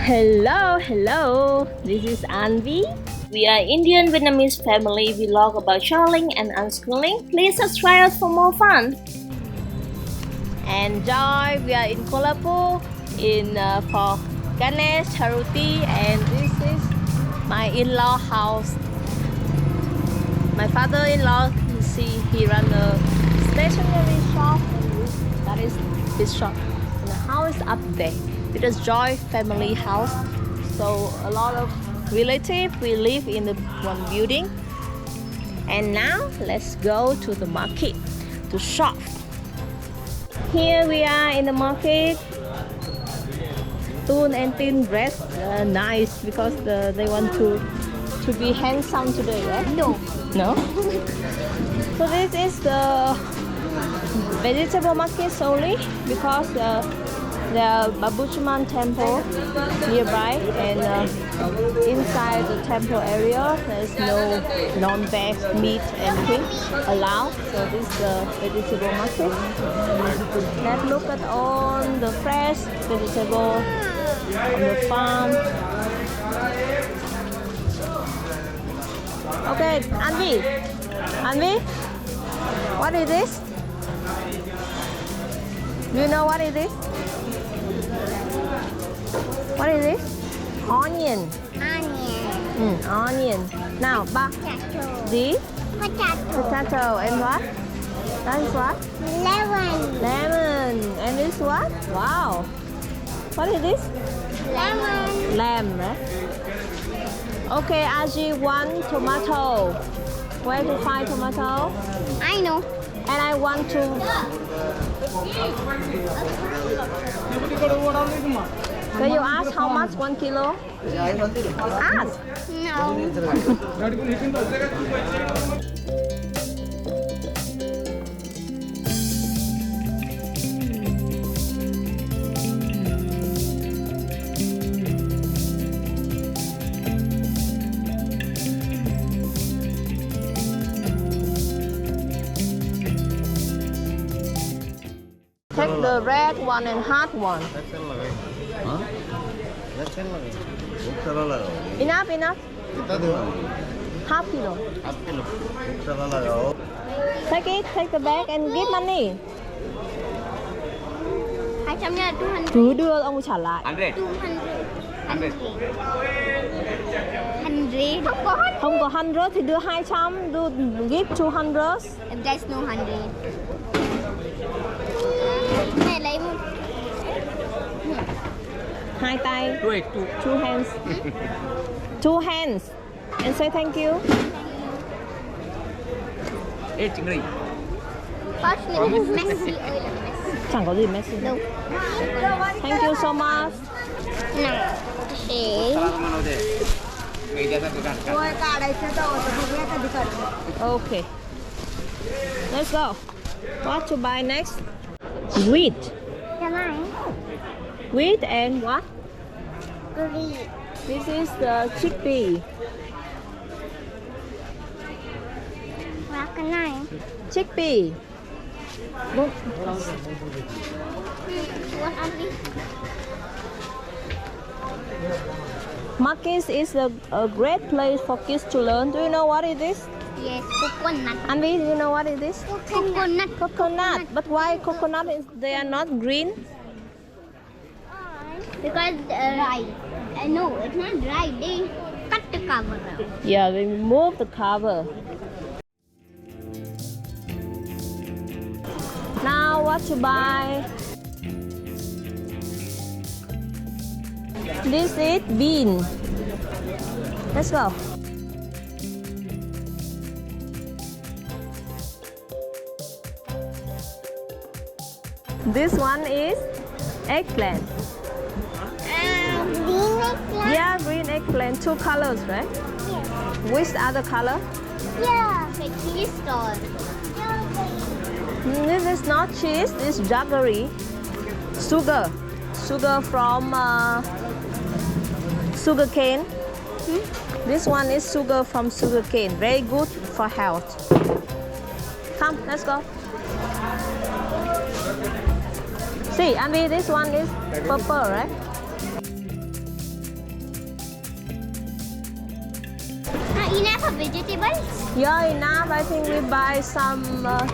Hello. This is Anvi. We are Indian Vietnamese family. We vlog about traveling and unschooling. Please subscribe us for more fun. Enjoy. We are in Kolhapur for Ganesh Charuti, and this is my in-law house. My father-in-law, you see, he runs a stationery shop. That is his shop. And the house up there. It is Joy family house. So a lot of relatives we live in the one building. And now let's go to the market to shop. Here we are in the market. Toon and Tin dress nice because they want to be handsome today, right? No. So this is the vegetable market solely because there are Babuchuman temple nearby, and inside the temple area there is no non-veg meat anything allowed. So this is the vegetable market. Let's look at all the fresh vegetable on the farm. Okay, Anvi, what is this? Do you know what it is? What is this? Onion. Onion. Now, this? Potato. And what? That is what? Lemon. And this what? Wow. What is this? Lamb, right? Okay, Aji, one tomato. Where to find tomato? I know. And I want to. Can you ask how much 1 kilo? Ask. No. Take the red one and hard one. Enough. Half kilo. Take the bag and give money. 200 nha, 200. Cứ đưa ông trả lại. 100. Không có 100 thì đưa 200. Give 200. If there's no 100. Này lấy một. Hai tay. Two hands. Two hands. And say thank you. Messi ơi là Messi. Chẳng có gì Messi. Đâu. Thank you so much. Nào. Okay. Let's go. What to buy next? Wheat. Wheat and what? Green. This is the chickpea. Và cái này. Chickpea. Look. What are these? Markets is a great place for kids to learn. Do you know what it is? Yes, coconut. Anvi, do you know what it is? Coconut. But why coconut they are not green? Because dry. No, it's not dry. They cut the cover out. Yeah, they remove the cover. Now what to buy? This is bean. Let's go. This one is eggplant. Green eggplant? Yeah, green eggplant. 2 colors, right? Yeah. Which other color? Yeah. The cheese store. This is not cheese. This is jaggery. Sugar from sugar cane. This one is sugar from sugar cane. Very good for health. Come, let's go. See, Andy, this one is purple, right? of vegetables? Yeah, enough. I think we buy some.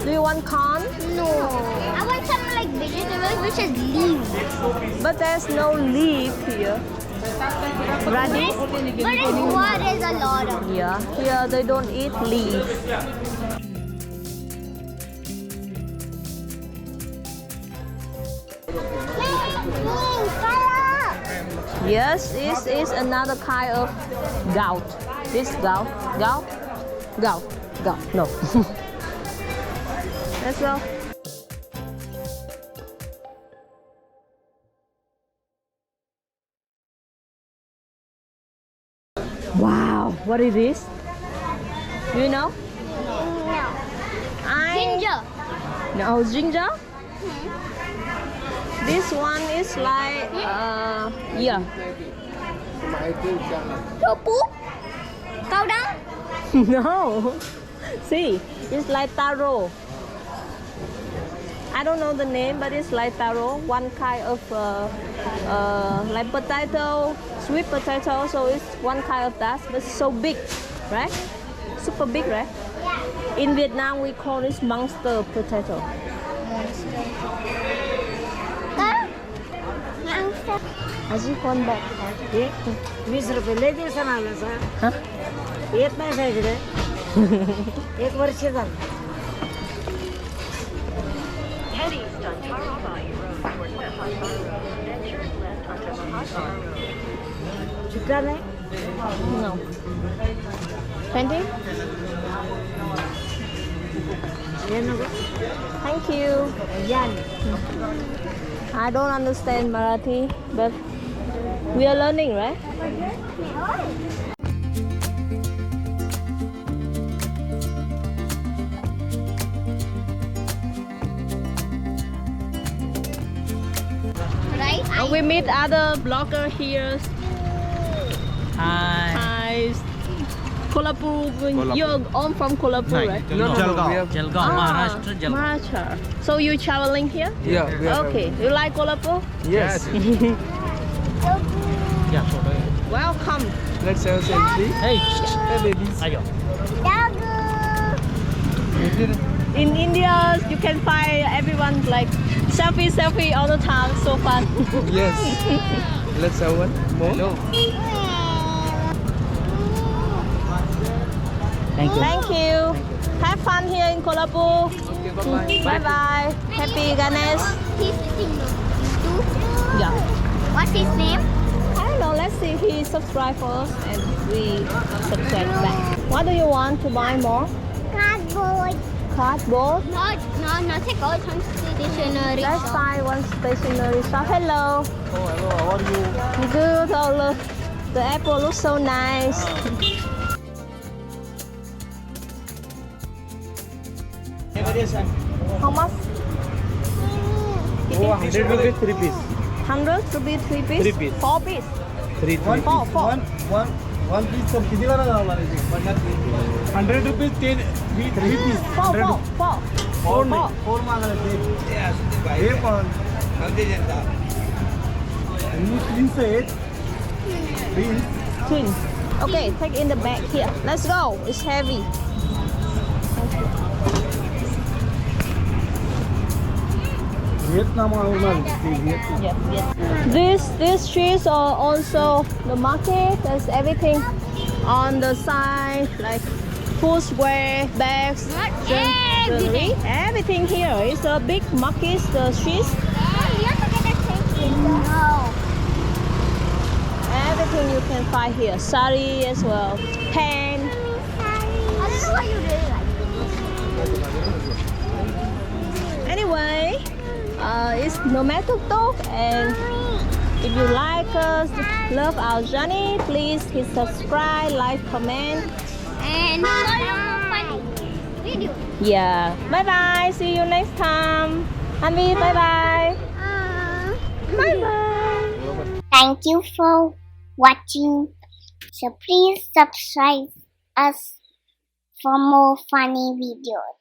Do you want corn? No. I want some like vegetables which is leaves. But there's no leaf here. Radish? But in war is a lot of. Yeah, here they don't eat leaf. Yes, this is another kind of gout. This gout. No. Let's go. Wow, what is this? Do you know? Ginger. No, ginger? This one is like, yeah. Tofu. Cao đắng. No. See, it's like taro. I don't know the name, but it's like taro. One kind of like potato, sweet potato. So it's one kind of that, but so big, right? Super big, right? In Vietnam, we call this monster potato. Has he gone back? ₹20 लगेल सणाला sir Huh? येत नाही का इकडे 1 वर्ष झालं Head east on Tarabai Road towards Mahasar Road, then turn left onto Mahasar Road. चुका नाही No. 20? हे नको Thank you. या I don't understand Marathi, but we are learning, right? Right? We meet other blogger here. Hi Hi. Kolhapur. You're all from Kolhapur, right? Jalgaon Maharashtra Jalgaon Maharashtra. So you traveling here? Yeah, we are. Okay. You like Kolhapur? Yes. क्या छोटा है Welcome. Let's have selfie. hey Hey, ladies. आ जाओ In India, you can find everyone like selfie all the time. So fun. Yes. Let's have one more. No. Thank you Thank you. Have fun here in Kolhapur. Okay, bye-bye. Bye bye. Happy Ganesh. He's sitting on. Yeah. What's his name? I don't know. Let's see if he subscribe for us and we subscribe back. What do you want to buy more? Cardboard. Cardboard. Not a gold stationery. Let's buy one stationery shop. Hello. Oh, hello. How are you? Good. Oh look, the apple looks so nice. How much? Oh, 100 rupees, 3 piece. 100 to be 3 piece? 3 piece. 4 piece? 3 Four. One piece from कितीला लावणार आहे ते? 100 rupees 10 3 piece. 4. 4 मागणार ते. हे पण. Twins आहेत. Twins. Twin. Okay, take in the bag here. Let's go. It's heavy. Vietnam Vietnam. These streets are also the market. There's everything on the side, like footwear, bags, Not jewelry. everything. Everything here. It's a big market. The streets. You have to get a thing. No. Everything you can find here. Sari as well. Pen. I don't know why you really like it. Anyway, it's Nomadtuktuk, and if you like us, love our journey, please hit subscribe, like, comment. And follow for funny video. Yeah. Bye bye. See you next time. Hanvi, bye bye. Bye bye. Thank you for watching. So please subscribe us for more funny videos.